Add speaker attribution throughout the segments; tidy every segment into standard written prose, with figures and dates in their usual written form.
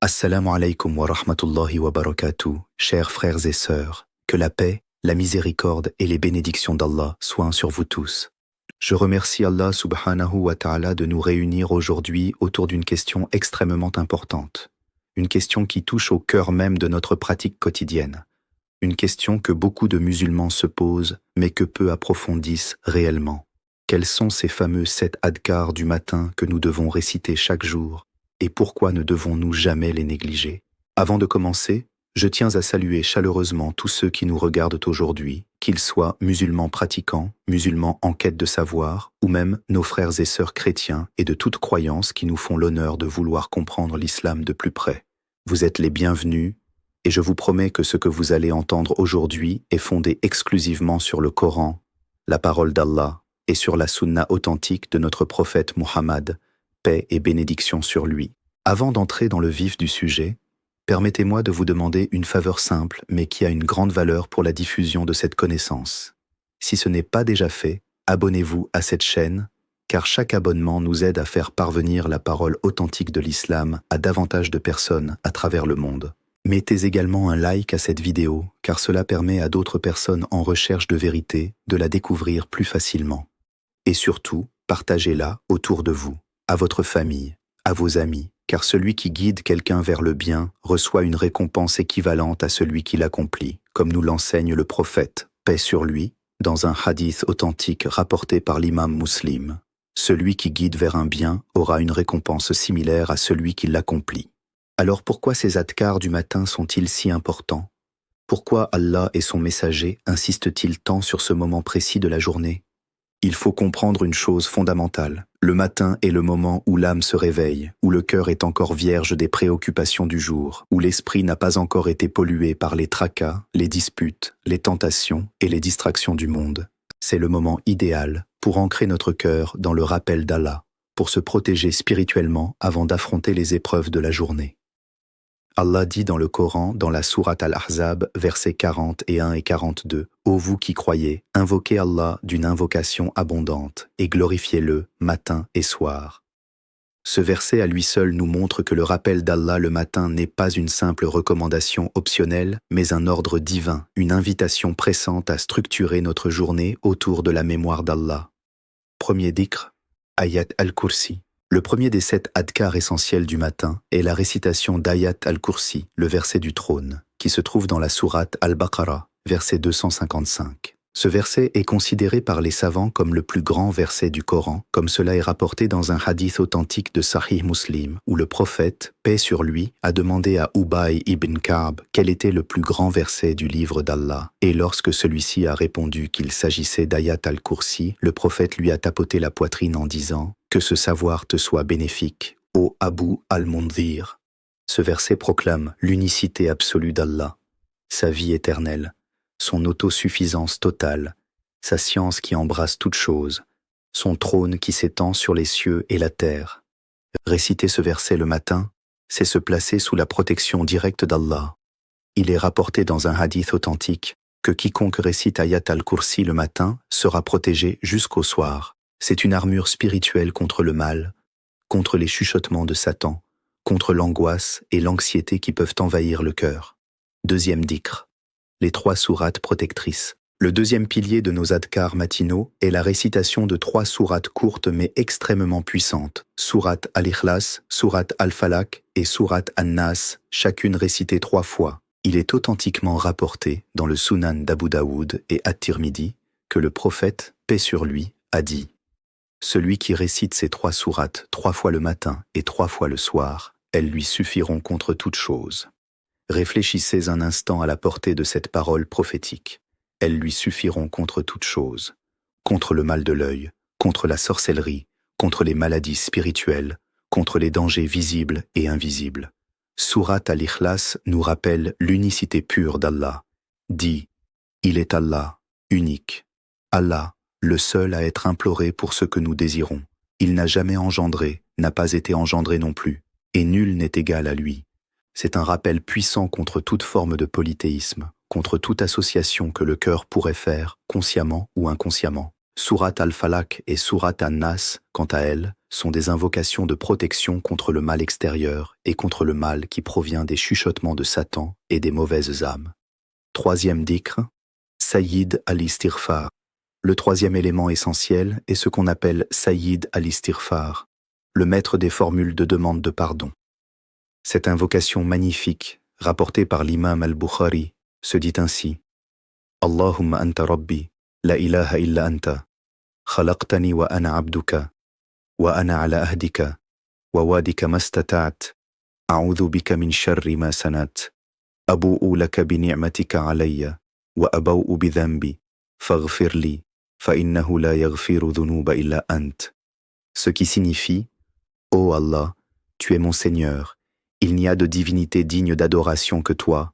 Speaker 1: Assalamu alaikum wa rahmatullahi wa barakatuh, chers frères et sœurs, que la paix, la miséricorde et les bénédictions d'Allah soient sur vous tous. Je remercie Allah subhanahu wa ta'ala de nous réunir aujourd'hui autour d'une question extrêmement importante, une question qui touche au cœur même de notre pratique quotidienne, une question que beaucoup de musulmans se posent mais que peu approfondissent réellement. Quels sont ces fameux 7 adhkars du matin que nous devons réciter chaque jour? Et pourquoi ne devons-nous jamais les négliger? Avant de commencer, je tiens à saluer chaleureusement tous ceux qui nous regardent aujourd'hui, qu'ils soient musulmans pratiquants, musulmans en quête de savoir, ou même nos frères et sœurs chrétiens et de toute croyance qui nous font l'honneur de vouloir comprendre l'islam de plus près. Vous êtes les bienvenus, et je vous promets que ce que vous allez entendre aujourd'hui est fondé exclusivement sur le Coran, la parole d'Allah, et sur la sunna authentique de notre prophète Muhammad, paix et bénédiction sur lui. Avant d'entrer dans le vif du sujet, permettez-moi de vous demander une faveur simple mais qui a une grande valeur pour la diffusion de cette connaissance. Si ce n'est pas déjà fait, abonnez-vous à cette chaîne, car chaque abonnement nous aide à faire parvenir la parole authentique de l'islam à davantage de personnes à travers le monde. Mettez également un like à cette vidéo, car cela permet à d'autres personnes en recherche de vérité de la découvrir plus facilement. Et surtout, partagez-la autour de vous, à votre famille, à vos amis, car celui qui guide quelqu'un vers le bien reçoit une récompense équivalente à celui qui l'accomplit, comme nous l'enseigne le prophète, paix sur lui, dans un hadith authentique rapporté par l'imam Muslim. Celui qui guide vers un bien aura une récompense similaire à celui qui l'accomplit. Alors pourquoi ces adhkars du matin sont-ils si importants? Pourquoi Allah et son messager insistent-ils tant sur ce moment précis de la journée? Il faut comprendre une chose fondamentale. Le matin est le moment où l'âme se réveille, où le cœur est encore vierge des préoccupations du jour, où l'esprit n'a pas encore été pollué par les tracas, les disputes, les tentations et les distractions du monde. C'est le moment idéal pour ancrer notre cœur dans le rappel d'Allah, pour se protéger spirituellement avant d'affronter les épreuves de la journée. Allah dit dans le Coran, dans la sourate Al-Ahzab, versets 41 et 42, « Ô vous qui croyez, invoquez Allah d'une invocation abondante et glorifiez-le matin et soir. » Ce verset à lui seul nous montre que le rappel d'Allah le matin n'est pas une simple recommandation optionnelle, mais un ordre divin, une invitation pressante à structurer notre journée autour de la mémoire d'Allah. Premier dhikr, Ayat al-Kursi. Le premier des 7 adhkars essentiels du matin est la récitation d'Ayat al-Kursi, le verset du trône, qui se trouve dans la sourate Al-Baqarah, verset 255. Ce verset est considéré par les savants comme le plus grand verset du Coran, comme cela est rapporté dans un hadith authentique de Sahih Muslim, où le prophète, paix sur lui, a demandé à Ubay ibn Ka'b quel était le plus grand verset du livre d'Allah. Et lorsque celui-ci a répondu qu'il s'agissait d'Ayat al-Kursi, le prophète lui a tapoté la poitrine en disant « Que ce savoir te soit bénéfique, ô Abu al-Mundhir ». Ce verset proclame l'unicité absolue d'Allah, sa vie éternelle, son autosuffisance totale, sa science qui embrasse toute chose, son trône qui s'étend sur les cieux et la terre. Réciter ce verset le matin, c'est se placer sous la protection directe d'Allah. Il est rapporté dans un hadith authentique que quiconque récite Ayat al-Kursi le matin sera protégé jusqu'au soir. C'est une armure spirituelle contre le mal, contre les chuchotements de Satan, contre l'angoisse et l'anxiété qui peuvent envahir le cœur. Deuxième dhikr. Les 3 sourates protectrices. Le deuxième pilier de nos adhkars matinaux est la récitation de 3 sourates courtes mais extrêmement puissantes. Sourate Al-Ikhlas, sourate Al-Falaq et sourate An-Nas, chacune récitée 3 fois. Il est authentiquement rapporté dans le Sunan d'Abu Daoud et At-Tirmidhi que le prophète, paix sur lui, a dit « Celui qui récite ces 3 sourates 3 fois le matin et 3 fois le soir, elles lui suffiront contre toute chose. » Réfléchissez un instant à la portée de cette parole prophétique. Elles lui suffiront contre toute chose, contre le mal de l'œil, contre la sorcellerie, contre les maladies spirituelles, contre les dangers visibles et invisibles. Sourate Al-Ikhlas nous rappelle l'unicité pure d'Allah. Dit, il est Allah, unique. Allah, le seul à être imploré pour ce que nous désirons. Il n'a jamais engendré, n'a pas été engendré non plus, et nul n'est égal à lui. C'est un rappel puissant contre toute forme de polythéisme, contre toute association que le cœur pourrait faire, consciemment ou inconsciemment. Surat al-Falaq et Surat an-Nas, quant à elles, sont des invocations de protection contre le mal extérieur et contre le mal qui provient des chuchotements de Satan et des mauvaises âmes. Troisième dhikr, Sayyid al-Istighfar. Le troisième élément essentiel est ce qu'on appelle Sayyid al-Istighfar, le maître des formules de demande de pardon. Cette invocation magnifique, rapportée par l'imam al-Bukhari, se dit ainsi: Allahumma anta rabbi, la ilaha illa anta, khalaqtani wa ana abduka, wa ana ala ahdika, wa wadika mastata'at, a'udhu bika min sharri ma sanat, abu'u laka bi ni'matika alayya, wa abaw'u bi dhanbi, faghfir li, fa innahu la yaghfiru dhunuba illa ant. Ce qui signifie: Ô Allah, tu es mon Seigneur, il n'y a de divinité digne d'adoration que toi.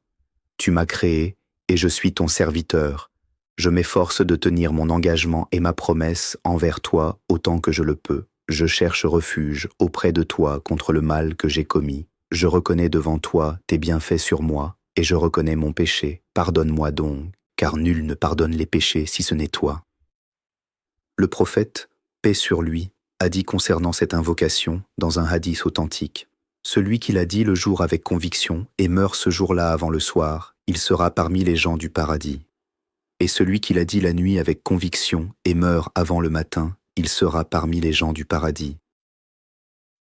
Speaker 1: Tu m'as créé et je suis ton serviteur. Je m'efforce de tenir mon engagement et ma promesse envers toi autant que je le peux. Je cherche refuge auprès de toi contre le mal que j'ai commis. Je reconnais devant toi tes bienfaits sur moi et je reconnais mon péché. Pardonne-moi donc, car nul ne pardonne les péchés si ce n'est toi. Le prophète, paix sur lui, a dit concernant cette invocation dans un hadith authentique: celui qui l'a dit le jour avec conviction et meurt ce jour-là avant le soir, il sera parmi les gens du paradis. Et celui qui l'a dit la nuit avec conviction et meurt avant le matin, il sera parmi les gens du paradis.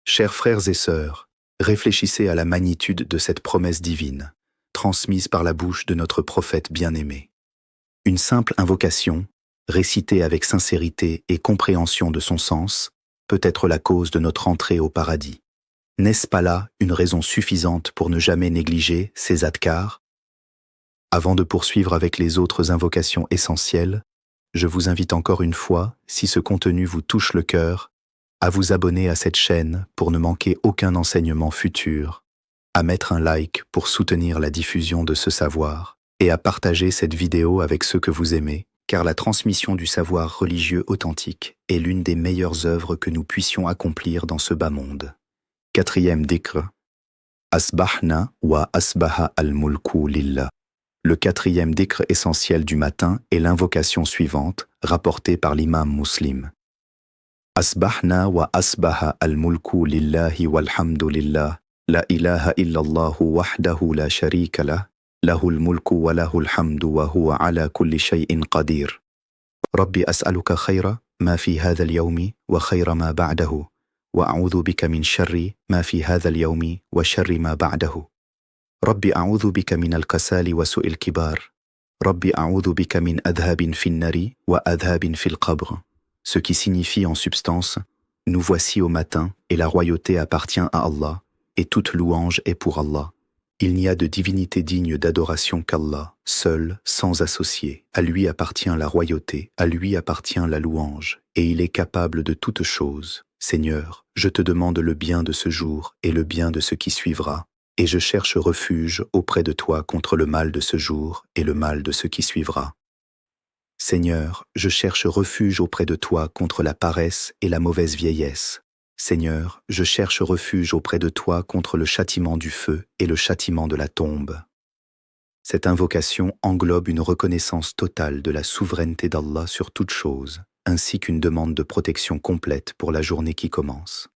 Speaker 1: Chers frères et sœurs, réfléchissez à la magnitude de cette promesse divine, transmise par la bouche de notre prophète bien-aimé. Une simple invocation, récitée avec sincérité et compréhension de son sens, peut être la cause de notre entrée au paradis. N'est-ce pas là une raison suffisante pour ne jamais négliger ces adhkars? Avant de poursuivre avec les autres invocations essentielles, je vous invite encore une fois, si ce contenu vous touche le cœur, à vous abonner à cette chaîne pour ne manquer aucun enseignement futur, à mettre un like pour soutenir la diffusion de ce savoir, et à partager cette vidéo avec ceux que vous aimez, car la transmission du savoir religieux authentique est l'une des meilleures œuvres que nous puissions accomplir dans ce bas monde. Quatrième dhikr, Asbahna wa asbaha al-mulku lillah. Le quatrième dhikr essentiel du matin est l'invocation suivante, rapportée par l'imam Muslim. Asbahna wa asbaha al-mulku lillahi walhamdulillah, la ilaha illallahu wahdahu la sharika lah, lahul mulku wa lahul hamdu wa huwa ala kulli shay'in qadir. Rabbi as'aluka khayra ma fi hadha al-yawmi wa khayra ma ba'dahu. وأعوذ بك من شر ما في هذا اليوم وشر ما بعده. ربي أعوذ بك من الكسال وسوء الكبار. ربي أعوذ بك من أذهاب في النار وأذهاب في القبر. Ce qui signifie en substance: nous voici au matin et la royauté appartient à Allah et toute louange est pour Allah. Il n'y a de divinité digne d'adoration qu'Allah, seul, sans associé. À lui appartient la royauté, à lui appartient la louange, et il est capable de toutes choses. Seigneur, je te demande le bien de ce jour et le bien de ce qui suivra, et je cherche refuge auprès de toi contre le mal de ce jour et le mal de ce qui suivra. Seigneur, je cherche refuge auprès de toi contre la paresse et la mauvaise vieillesse. Seigneur, je cherche refuge auprès de toi contre le châtiment du feu et le châtiment de la tombe. Cette invocation englobe une reconnaissance totale de la souveraineté d'Allah sur toute chose, ainsi qu'une demande de protection complète pour la journée qui commence.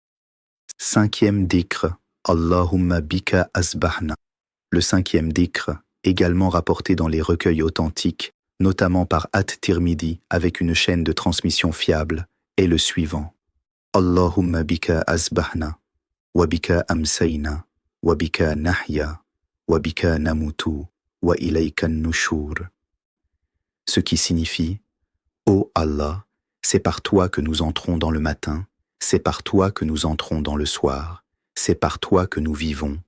Speaker 1: Cinquième dhikr, Allahumma bika asbahna. Le cinquième dhikr, également rapporté dans les recueils authentiques, notamment par At-Tirmidhi avec une chaîne de transmission fiable, est le suivant. Allahumma bika asbahna, wa bika amsayna, wa bika nahya, wa bika namutu, wa ilayka nushur. Ce qui signifie: Ô Allah, c'est par toi que nous entrons dans le matin, c'est par toi que nous entrons dans le soir, c'est par toi que nous vivons,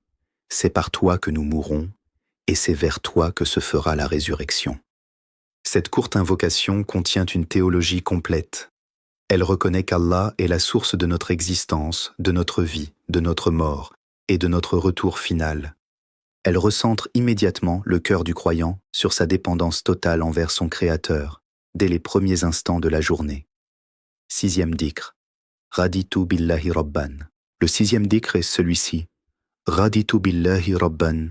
Speaker 1: c'est par toi que nous mourrons, et c'est vers toi que se fera la résurrection. Cette courte invocation contient une théologie complète. Elle reconnaît qu'Allah est la source de notre existence, de notre vie, de notre mort et de notre retour final. Elle recentre immédiatement le cœur du croyant sur sa dépendance totale envers son Créateur, dès les premiers instants de la journée. Sixième dhikr, Raditu billahi rabban. Le sixième dhikr est celui-ci. Raditu billahi rabban,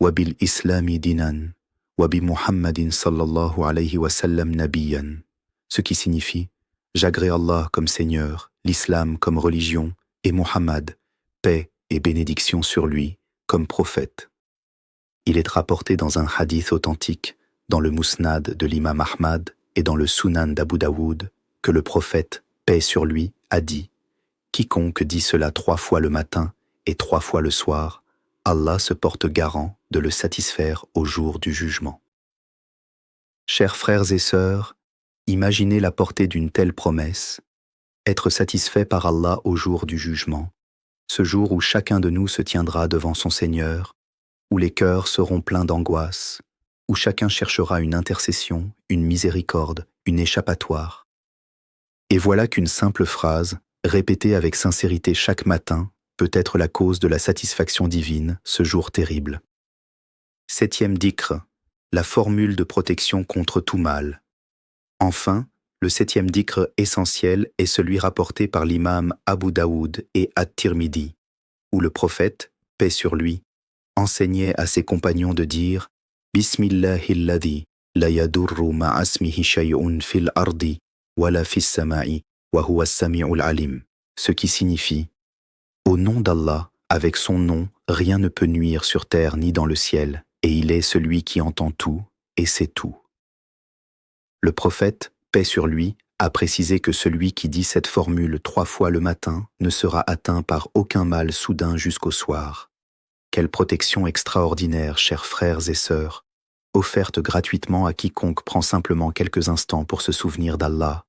Speaker 1: wa bil islami dinan, wa bi Muhammadin sallallahu alayhi wa sallam nabiyan. Ce qui signifie: J'agrée Allah comme Seigneur, l'islam comme religion, et Muhammad, paix et bénédiction sur lui, comme prophète. Il est rapporté dans un hadith authentique, dans le Musnad de l'imam Ahmad et dans le Sunan d'Abu Daoud, que le prophète, paix sur lui, a dit « Quiconque dit cela 3 fois le matin et 3 fois le soir, Allah se porte garant de le satisfaire au jour du jugement. » Chers frères et sœurs, imaginez la portée d'une telle promesse, être satisfait par Allah au jour du jugement, ce jour où chacun de nous se tiendra devant son Seigneur, où les cœurs seront pleins d'angoisse, où chacun cherchera une intercession, une miséricorde, une échappatoire. Et voilà qu'une simple phrase, répétée avec sincérité chaque matin, peut être la cause de la satisfaction divine ce jour terrible. 7e dhikr, la formule de protection contre tout mal. Enfin, le 7e dhikr essentiel est celui rapporté par l'imam Abu Daoud et At-Tirmidhi, où le prophète, paix sur lui, enseignait à ses compagnons de dire « Bismillahilladhi la yadurru ma'asmihi shay'un fil ardi wala fis sama'i wa huwa as-sami'ul alim » ce qui signifie « Au nom d'Allah, avec son nom, rien ne peut nuire sur terre ni dans le ciel, et il est celui qui entend tout et sait tout. » Le prophète, paix sur lui, a précisé que celui qui dit cette formule 3 fois le matin ne sera atteint par aucun mal soudain jusqu'au soir. Quelle protection extraordinaire, chers frères et sœurs, offerte gratuitement à quiconque prend simplement quelques instants pour se souvenir d'Allah.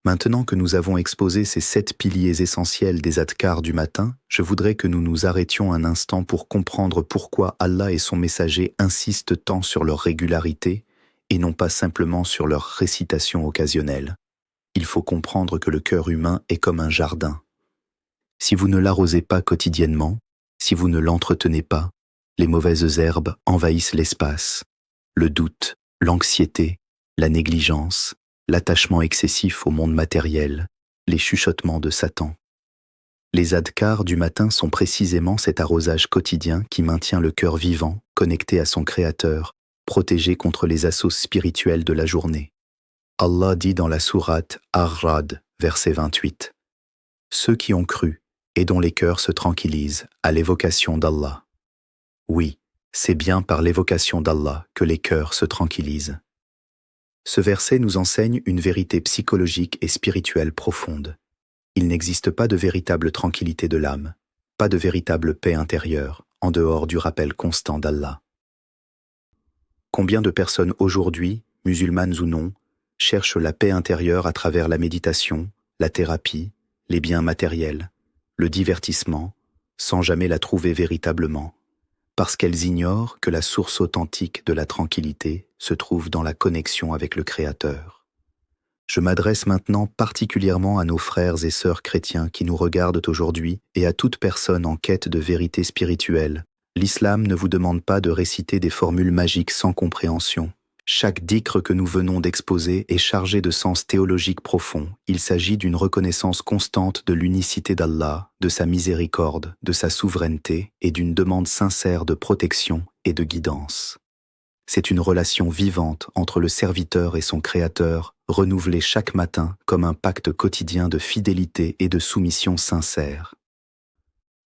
Speaker 1: Maintenant que nous avons exposé ces 7 piliers essentiels des adhkars du matin, je voudrais que nous nous arrêtions un instant pour comprendre pourquoi Allah et son messager insistent tant sur leur régularité et non pas simplement sur leur récitation occasionnelle. Il faut comprendre que le cœur humain est comme un jardin. Si vous ne l'arrosez pas quotidiennement, si vous ne l'entretenez pas, les mauvaises herbes envahissent l'espace. Le doute, l'anxiété, la négligence, l'attachement excessif au monde matériel, les chuchotements de Satan. Les adhkars du matin sont précisément cet arrosage quotidien qui maintient le cœur vivant, connecté à son Créateur, protégé contre les assauts spirituels de la journée. Allah dit dans la sourate Ar-Ra'd, verset 28, « Ceux qui ont cru et dont les cœurs se tranquillisent à l'évocation d'Allah. » Oui, c'est bien par l'évocation d'Allah que les cœurs se tranquillisent. Ce verset nous enseigne une vérité psychologique et spirituelle profonde. Il n'existe pas de véritable tranquillité de l'âme, pas de véritable paix intérieure, en dehors du rappel constant d'Allah. Combien de personnes aujourd'hui, musulmanes ou non, cherchent la paix intérieure à travers la méditation, la thérapie, les biens matériels, le divertissement, sans jamais la trouver véritablement, parce qu'elles ignorent que la source authentique de la tranquillité se trouve dans la connexion avec le Créateur. Je m'adresse maintenant particulièrement à nos frères et sœurs chrétiens qui nous regardent aujourd'hui et à toute personne en quête de vérité spirituelle. L'islam ne vous demande pas de réciter des formules magiques sans compréhension. Chaque dhikr que nous venons d'exposer est chargé de sens théologique profond. Il s'agit d'une reconnaissance constante de l'unicité d'Allah, de sa miséricorde, de sa souveraineté et d'une demande sincère de protection et de guidance. C'est une relation vivante entre le serviteur et son Créateur, renouvelée chaque matin comme un pacte quotidien de fidélité et de soumission sincère.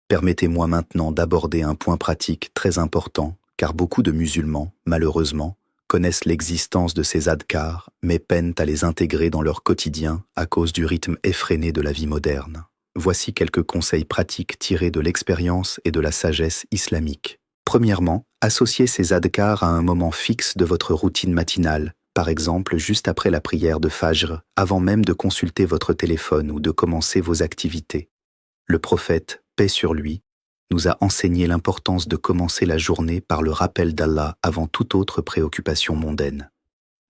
Speaker 1: Permettez-moi maintenant d'aborder un point pratique très important, car beaucoup de musulmans, malheureusement, connaissent l'existence de ces adhkars, mais peinent à les intégrer dans leur quotidien à cause du rythme effréné de la vie moderne. Voici quelques conseils pratiques tirés de l'expérience et de la sagesse islamique. Premièrement, associez ces adhkars à un moment fixe de votre routine matinale, par exemple juste après la prière de Fajr, avant même de consulter votre téléphone ou de commencer vos activités. Le prophète, paix sur lui, nous a enseigné l'importance de commencer la journée par le rappel d'Allah avant toute autre préoccupation mondaine.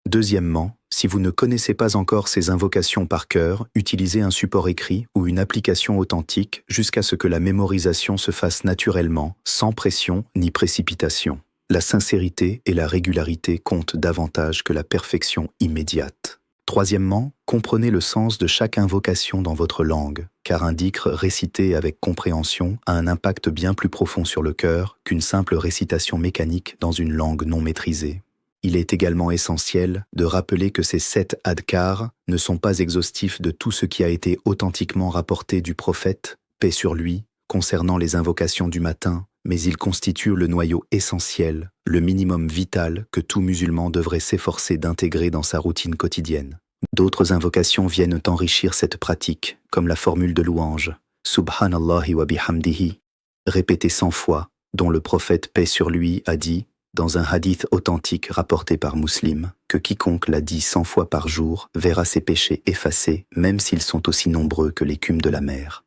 Speaker 1: Deuxièmement, si vous ne connaissez pas encore ces invocations par cœur, utilisez un support écrit ou une application authentique jusqu'à ce que la mémorisation se fasse naturellement, sans pression ni précipitation. La sincérité et la régularité comptent davantage que la perfection immédiate. Troisièmement, comprenez le sens de chaque invocation dans votre langue, car un dhikr récité avec compréhension a un impact bien plus profond sur le cœur qu'une simple récitation mécanique dans une langue non maîtrisée. Il est également essentiel de rappeler que ces 7 adhkars ne sont pas exhaustifs de tout ce qui a été authentiquement rapporté du prophète, paix sur lui, concernant les invocations du matin, mais ils constituent le noyau essentiel, le minimum vital que tout musulman devrait s'efforcer d'intégrer dans sa routine quotidienne. D'autres invocations viennent enrichir cette pratique, comme la formule de louange « Subhanallahi wa bihamdihi » répétée 100 fois, dont le prophète paix sur lui a dit, dans un hadith authentique rapporté par Muslim, que quiconque l'a dit 100 fois par jour verra ses péchés effacés, même s'ils sont aussi nombreux que l'écume de la mer.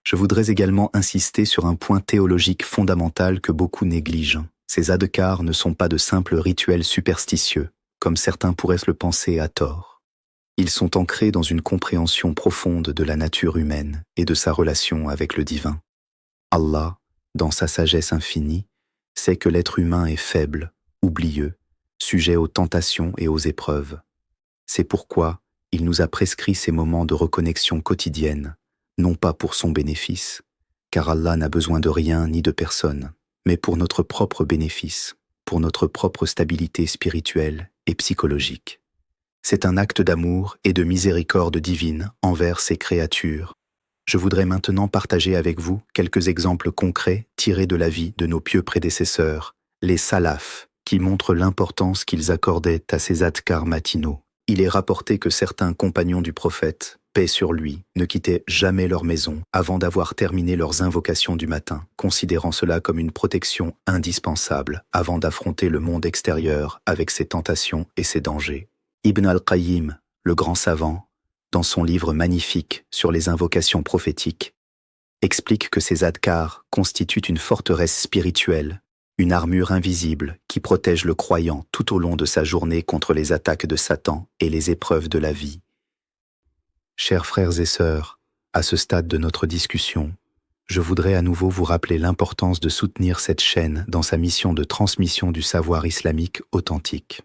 Speaker 1: Je voudrais également insister sur un point théologique fondamental que beaucoup négligent. Ces adhkars ne sont pas de simples rituels superstitieux, comme certains pourraient se le penser à tort. Ils sont ancrés dans une compréhension profonde de la nature humaine et de sa relation avec le divin. Allah, dans sa sagesse infinie, sait que l'être humain est faible, oublieux, sujet aux tentations et aux épreuves. C'est pourquoi il nous a prescrit ces moments de reconnexion quotidienne, non pas pour son bénéfice, car Allah n'a besoin de rien ni de personne, mais pour notre propre bénéfice, pour notre propre stabilité spirituelle et psychologique. C'est un acte d'amour et de miséricorde divine envers ses créatures. Je voudrais maintenant partager avec vous quelques exemples concrets tirés de la vie de nos pieux prédécesseurs, les salafs, qui montrent l'importance qu'ils accordaient à ces adhkars matinaux. Il est rapporté que certains compagnons du prophète, paix sur lui, ne quittaient jamais leur maison avant d'avoir terminé leurs invocations du matin, considérant cela comme une protection indispensable avant d'affronter le monde extérieur avec ses tentations et ses dangers. Ibn al-Qayyim, le grand savant, dans son livre magnifique sur les invocations prophétiques, explique que ces adhkars constituent une forteresse spirituelle, une armure invisible qui protège le croyant tout au long de sa journée contre les attaques de Satan et les épreuves de la vie. Chers frères et sœurs, à ce stade de notre discussion, je voudrais à nouveau vous rappeler l'importance de soutenir cette chaîne dans sa mission de transmission du savoir islamique authentique.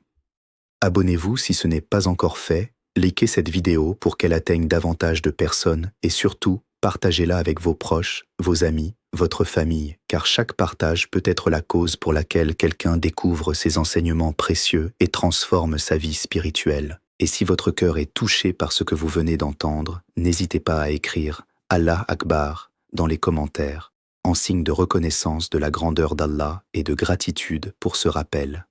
Speaker 1: Abonnez-vous si ce n'est pas encore fait, likez cette vidéo pour qu'elle atteigne davantage de personnes et surtout, partagez-la avec vos proches, vos amis, votre famille, car chaque partage peut être la cause pour laquelle quelqu'un découvre ces enseignements précieux et transforme sa vie spirituelle. Et si votre cœur est touché par ce que vous venez d'entendre, n'hésitez pas à écrire « Allah Akbar » dans les commentaires, en signe de reconnaissance de la grandeur d'Allah et de gratitude pour ce rappel.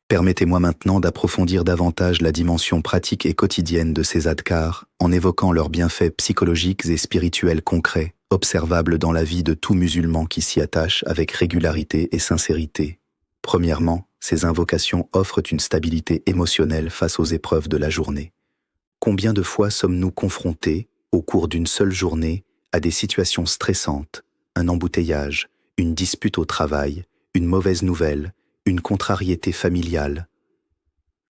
Speaker 1: Permettez-moi maintenant d'approfondir davantage la dimension pratique et quotidienne de ces adhkars en évoquant leurs bienfaits psychologiques et spirituels concrets, observables dans la vie de tout musulman qui s'y attache avec régularité et sincérité. Premièrement, ces invocations offrent une stabilité émotionnelle face aux épreuves de la journée. Combien de fois sommes-nous confrontés, au cours d'une seule journée, à des situations stressantes, un embouteillage, une dispute au travail, une mauvaise nouvelle, une contrariété familiale.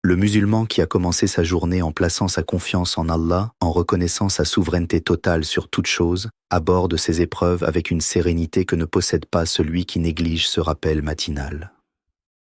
Speaker 1: Le musulman qui a commencé sa journée en plaçant sa confiance en Allah, en reconnaissant sa souveraineté totale sur toute chose, aborde ces épreuves avec une sérénité que ne possède pas celui qui néglige ce rappel matinal.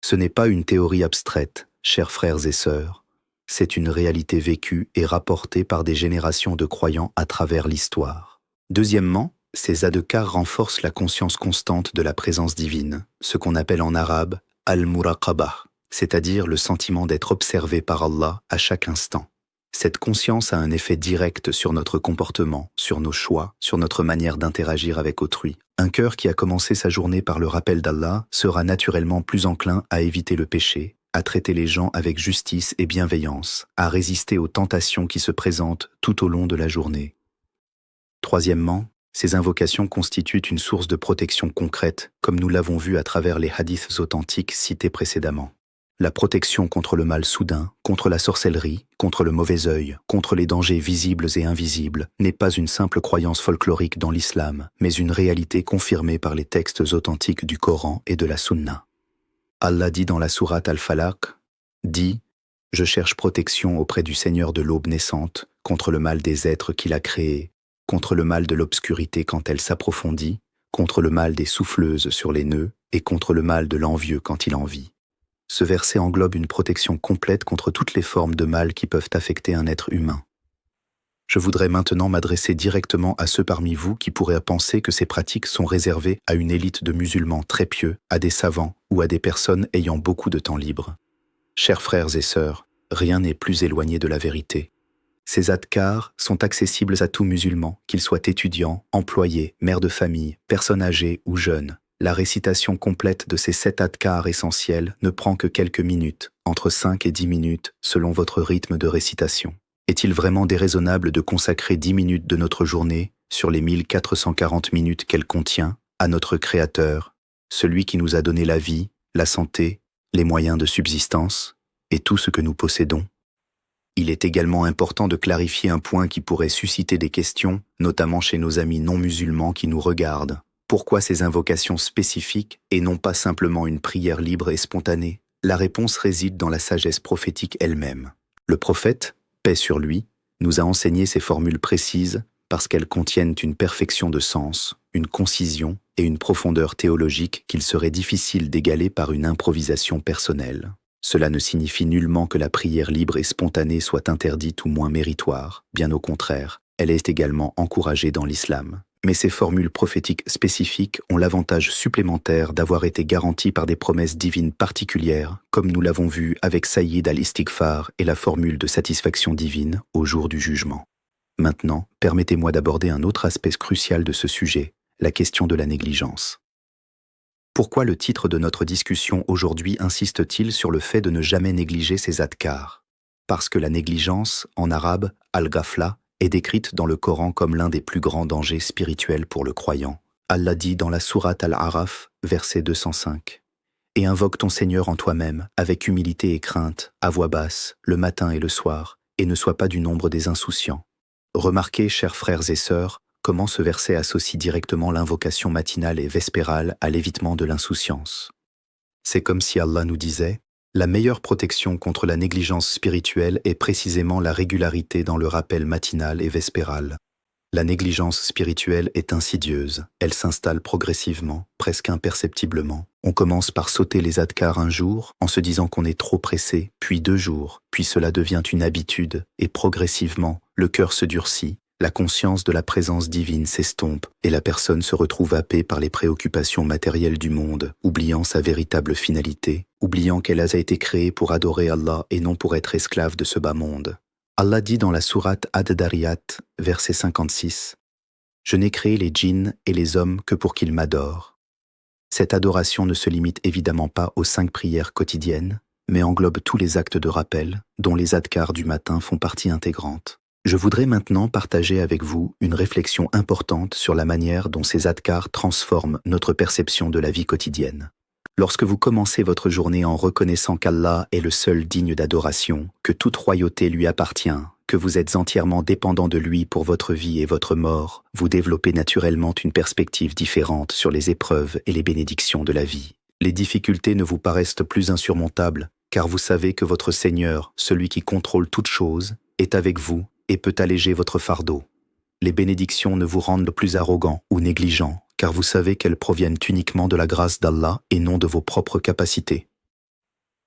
Speaker 1: Ce n'est pas une théorie abstraite, chers frères et sœurs, c'est une réalité vécue et rapportée par des générations de croyants à travers l'histoire. Deuxièmement, ces adhkars renforcent la conscience constante de la présence divine, ce qu'on appelle en arabe al-muraqabah, c'est-à-dire le sentiment d'être observé par Allah à chaque instant. Cette conscience a un effet direct sur notre comportement, sur nos choix, sur notre manière d'interagir avec autrui. Un cœur qui a commencé sa journée par le rappel d'Allah sera naturellement plus enclin à éviter le péché, à traiter les gens avec justice et bienveillance, à résister aux tentations qui se présentent tout au long de la journée. Troisièmement, ces invocations constituent une source de protection concrète, comme nous l'avons vu à travers les hadiths authentiques cités précédemment. La protection contre le mal soudain, contre la sorcellerie, contre le mauvais œil, contre les dangers visibles et invisibles, n'est pas une simple croyance folklorique dans l'islam, mais une réalité confirmée par les textes authentiques du Coran et de la Sunna. Allah dit dans la sourate Al-Falaq, dit « Je cherche protection auprès du Seigneur de l'aube naissante, contre le mal des êtres qu'il a créés, contre le mal de l'obscurité quand elle s'approfondit, contre le mal des souffleuses sur les nœuds et contre le mal de l'envieux quand il envie. » Ce verset englobe une protection complète contre toutes les formes de mal qui peuvent affecter un être humain. Je voudrais maintenant m'adresser directement à ceux parmi vous qui pourraient penser que ces pratiques sont réservées à une élite de musulmans très pieux, à des savants ou à des personnes ayant beaucoup de temps libre. Chers frères et sœurs, rien n'est plus éloigné de la vérité. Ces adhkars sont accessibles à tout musulman, qu'il soit étudiant, employé, mère de famille, personne âgée ou jeune. La récitation complète de ces 7 adhkars essentiels ne prend que quelques minutes, entre 5 et 10 minutes, selon votre rythme de récitation. Est-il vraiment déraisonnable de consacrer 10 minutes de notre journée, sur les 1440 minutes qu'elle contient, à notre Créateur, celui qui nous a donné la vie, la santé, les moyens de subsistance et tout ce que nous possédons? Il est également important de clarifier un point qui pourrait susciter des questions, notamment chez nos amis non musulmans qui nous regardent. Pourquoi ces invocations spécifiques et non pas simplement une prière libre et spontanée? La réponse réside dans la sagesse prophétique elle-même. Le prophète, paix sur lui, nous a enseigné ces formules précises parce qu'elles contiennent une perfection de sens, une concision et une profondeur théologique qu'il serait difficile d'égaler par une improvisation personnelle. Cela ne signifie nullement que la prière libre et spontanée soit interdite ou moins méritoire, bien au contraire, elle est également encouragée dans l'islam. Mais ces formules prophétiques spécifiques ont l'avantage supplémentaire d'avoir été garanties par des promesses divines particulières, comme nous l'avons vu avec Sayyid al-Istighfar et la formule de satisfaction divine au jour du jugement. Maintenant, permettez-moi d'aborder un autre aspect crucial de ce sujet, la question de la négligence. Pourquoi le titre de notre discussion aujourd'hui insiste-t-il sur le fait de ne jamais négliger ces adhkars? Parce que la négligence, en arabe, al-ghafla, est décrite dans le Coran comme l'un des plus grands dangers spirituels pour le croyant. Allah dit dans la sourate Al-Araf, verset 205, « Et invoque ton Seigneur en toi-même, avec humilité et crainte, à voix basse, le matin et le soir, et ne sois pas du nombre des insouciants. » Remarquez, chers frères et sœurs, comment ce verset associe directement l'invocation matinale et vespérale à l'évitement de l'insouciance. C'est comme si Allah nous disait: la meilleure protection contre la négligence spirituelle est précisément la régularité dans le rappel matinal et vespéral. La négligence spirituelle est insidieuse, elle s'installe progressivement, presque imperceptiblement. On commence par sauter les adhkars un jour, en se disant qu'on est trop pressé, puis 2 jours, puis cela devient une habitude, et progressivement, le cœur se durcit, la conscience de la présence divine s'estompe, et la personne se retrouve happée par les préoccupations matérielles du monde, oubliant sa véritable finalité, oubliant qu'elle a été créée pour adorer Allah et non pour être esclave de ce bas monde. Allah dit dans la sourate Ad-Dariyat, verset 56, « Je n'ai créé les djinns et les hommes que pour qu'ils m'adorent. » Cette adoration ne se limite évidemment pas aux 5 prières quotidiennes, mais englobe tous les actes de rappel, dont les adhkars du matin font partie intégrante. Je voudrais maintenant partager avec vous une réflexion importante sur la manière dont ces adhkars transforment notre perception de la vie quotidienne. Lorsque vous commencez votre journée en reconnaissant qu'Allah est le seul digne d'adoration, que toute royauté lui appartient, que vous êtes entièrement dépendant de lui pour votre vie et votre mort, vous développez naturellement une perspective différente sur les épreuves et les bénédictions de la vie. Les difficultés ne vous paraissent plus insurmontables, car vous savez que votre Seigneur, celui qui contrôle toutes choses, est avec vous et peut alléger votre fardeau. Les bénédictions ne vous rendent plus arrogant ou négligent, car vous savez qu'elles proviennent uniquement de la grâce d'Allah et non de vos propres capacités.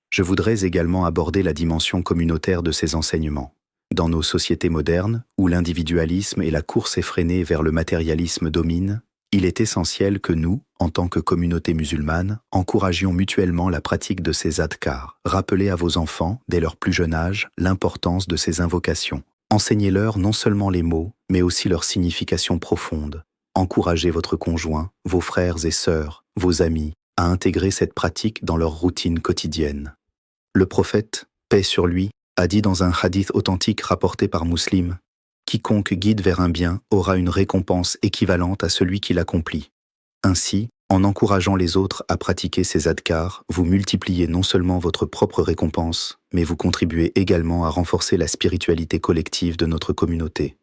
Speaker 1: Je voudrais également aborder la dimension communautaire de ces enseignements. Dans nos sociétés modernes, où l'individualisme et la course effrénée vers le matérialisme dominent, il est essentiel que nous, en tant que communauté musulmane, encouragions mutuellement la pratique de ces adhkars. Rappelez à vos enfants, dès leur plus jeune âge, l'importance de ces invocations. Enseignez-leur non seulement les mots, mais aussi leur signification profonde. Encouragez votre conjoint, vos frères et sœurs, vos amis, à intégrer cette pratique dans leur routine quotidienne. Le prophète, paix sur lui, a dit dans un hadith authentique rapporté par Muslim, « Quiconque guide vers un bien aura une récompense équivalente à celui qui l'accomplit. » Ainsi, en encourageant les autres à pratiquer ces adhkars, vous multipliez non seulement votre propre récompense, mais vous contribuez également à renforcer la spiritualité collective de notre communauté.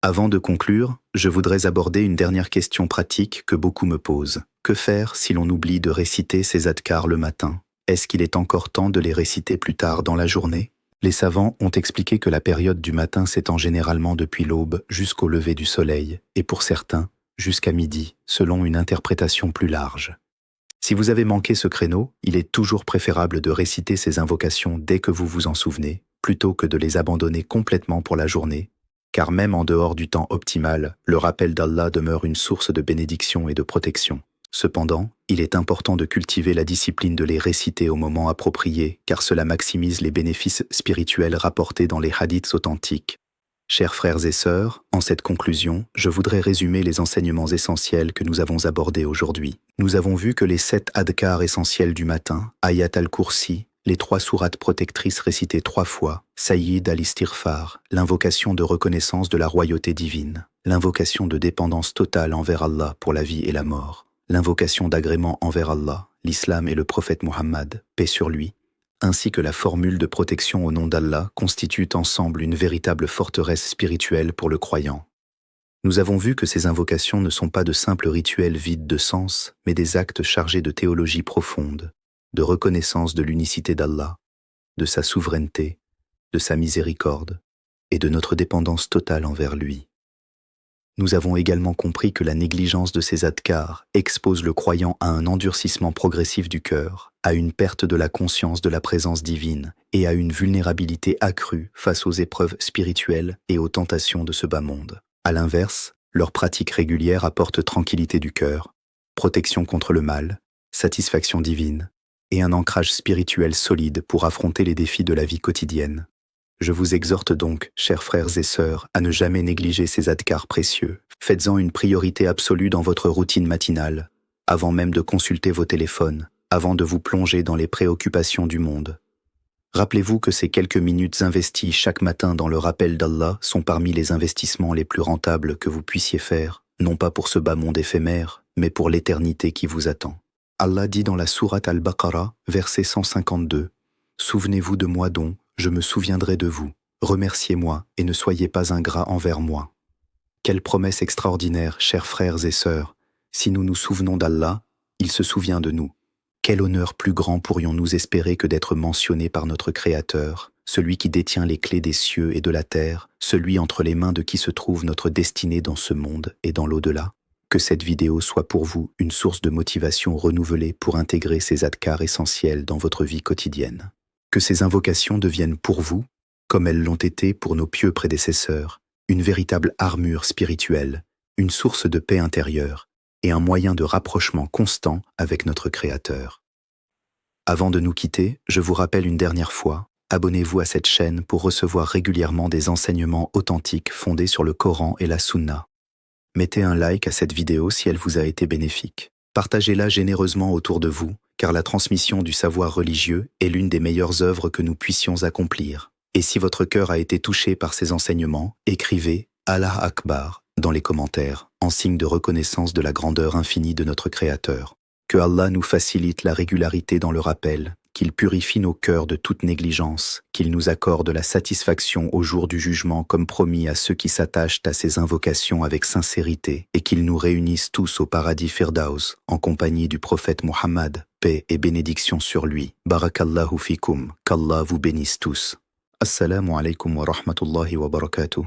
Speaker 1: Avant de conclure, je voudrais aborder une dernière question pratique que beaucoup me posent. Que faire si l'on oublie de réciter ces adhkars le matin? Est-ce qu'il est encore temps de les réciter plus tard dans la journée? Les savants ont expliqué que la période du matin s'étend généralement depuis l'aube jusqu'au lever du soleil, et pour certains, jusqu'à midi, selon une interprétation plus large. Si vous avez manqué ce créneau, il est toujours préférable de réciter ces invocations dès que vous vous en souvenez, plutôt que de les abandonner complètement pour la journée, car même en dehors du temps optimal, le rappel d'Allah demeure une source de bénédiction et de protection. Cependant, il est important de cultiver la discipline de les réciter au moment approprié, car cela maximise les bénéfices spirituels rapportés dans les hadiths authentiques. Chers frères et sœurs, en cette conclusion, je voudrais résumer les enseignements essentiels que nous avons abordés aujourd'hui. Nous avons vu que les 7 adhkars essentiels du matin, Ayat al-Kursi, les 3 sourates protectrices récitées 3 fois, Sayyid al-Istighfar, l'invocation de reconnaissance de la royauté divine, l'invocation de dépendance totale envers Allah pour la vie et la mort, l'invocation d'agrément envers Allah, l'islam et le prophète Muhammad, paix sur lui, ainsi que la formule de protection au nom d'Allah constituent ensemble une véritable forteresse spirituelle pour le croyant. Nous avons vu que ces invocations ne sont pas de simples rituels vides de sens, mais des actes chargés de théologie profonde, de reconnaissance de l'unicité d'Allah, de sa souveraineté, de sa miséricorde et de notre dépendance totale envers lui. Nous avons également compris que la négligence de ces adhkars expose le croyant à un endurcissement progressif du cœur, à une perte de la conscience de la présence divine et à une vulnérabilité accrue face aux épreuves spirituelles et aux tentations de ce bas monde. À l'inverse, leur pratique régulière apporte tranquillité du cœur, protection contre le mal, satisfaction divine et un ancrage spirituel solide pour affronter les défis de la vie quotidienne. Je vous exhorte donc, chers frères et sœurs, à ne jamais négliger ces adhkars précieux. Faites-en une priorité absolue dans votre routine matinale, avant même de consulter vos téléphones, avant de vous plonger dans les préoccupations du monde. Rappelez-vous que ces quelques minutes investies chaque matin dans le rappel d'Allah sont parmi les investissements les plus rentables que vous puissiez faire, non pas pour ce bas monde éphémère, mais pour l'éternité qui vous attend. Allah dit dans la sourate Al-Baqarah, verset 152, « Souvenez-vous de moi dont je me souviendrai de vous. Remerciez-moi et ne soyez pas ingrats envers moi. » Quelle promesse extraordinaire, chers frères et sœurs. Si nous nous souvenons d'Allah, il se souvient de nous. Quel honneur plus grand pourrions-nous espérer que d'être mentionnés par notre Créateur, celui qui détient les clés des cieux et de la terre, celui entre les mains de qui se trouve notre destinée dans ce monde et dans l'au-delà. Que cette vidéo soit pour vous une source de motivation renouvelée pour intégrer ces adhkars essentiels dans votre vie quotidienne. Que ces invocations deviennent pour vous, comme elles l'ont été pour nos pieux prédécesseurs, une véritable armure spirituelle, une source de paix intérieure et un moyen de rapprochement constant avec notre Créateur. Avant de nous quitter, je vous rappelle une dernière fois, abonnez-vous à cette chaîne pour recevoir régulièrement des enseignements authentiques fondés sur le Coran et la Sunna. Mettez un like à cette vidéo si elle vous a été bénéfique. Partagez-la généreusement autour de vous, car la transmission du savoir religieux est l'une des meilleures œuvres que nous puissions accomplir. Et si votre cœur a été touché par ces enseignements, écrivez « Allah Akbar » dans les commentaires, en signe de reconnaissance de la grandeur infinie de notre Créateur. Que Allah nous facilite la régularité dans le rappel, qu'il purifie nos cœurs de toute négligence, qu'il nous accorde la satisfaction au jour du jugement comme promis à ceux qui s'attachent à ses invocations avec sincérité, et qu'il nous réunisse tous au paradis Firdaus, en compagnie du prophète Muhammad, paix et bénédiction sur lui. Barakallahu fikum, qu'Allah vous bénisse tous. Assalamu alaikum wa rahmatullahi wa barakatuh.